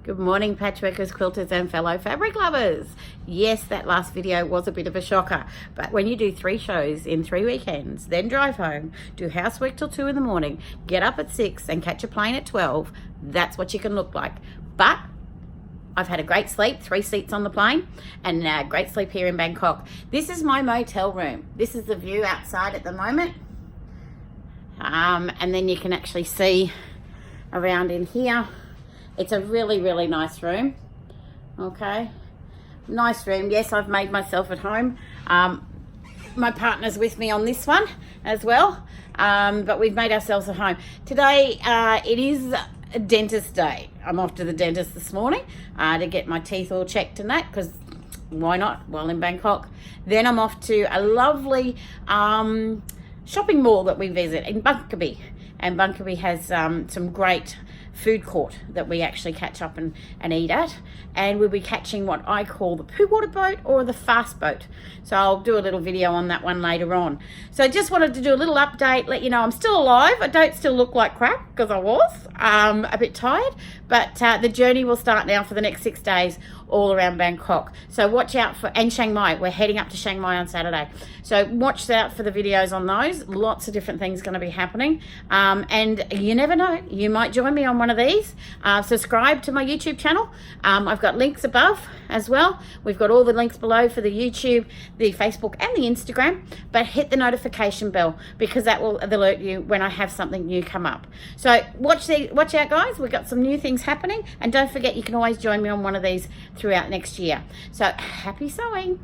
Good morning, patchworkers, quilters and fellow fabric lovers. Yes, that last video was a bit of a shocker, but when you do 3 shows in 3 weekends, then drive home, do housework till 2 in the morning, get up at 6 and catch a plane at 12, that's what you can look like. But I've had a great sleep, 3 seats on the plane, and a great sleep here in Bangkok. This is my motel room. This is the view outside at the moment. And then you can actually see around in here. It's a really, really nice room. Okay, nice room. Yes, I've made myself at home. My partner's with me on this one as well, but we've made ourselves at home. Today, it is a dentist day. I'm off to the dentist this morning to get my teeth all checked and that, because why not while in Bangkok. Then I'm off to a lovely shopping mall that we visit in Bangkapi, and Bangkapi has some great food court that we actually catch up and eat at, and we'll be catching what I call the poo water boat or the fast boat. So I'll do a little video on that one later on. So I just wanted to do a little update, let you know I'm still alive. I don't still look like crap, because I was a bit tired, but the journey will start now for the next 6 days all around Bangkok. So watch out for, and Chiang Mai, we're heading up to Chiang Mai on Saturday. So watch out for the videos on those. Lots of different things going to be happening. And you never know, you might join me on one of these. Subscribe to my YouTube channel. I've got links above as well. We've got all the links below for the YouTube, the Facebook and the Instagram, but hit the notification bell, because that will alert you when I have something new come up. So watch out, guys. We've got some new things happening, and don't forget, you can always join me on one of these throughout next year. So happy sewing.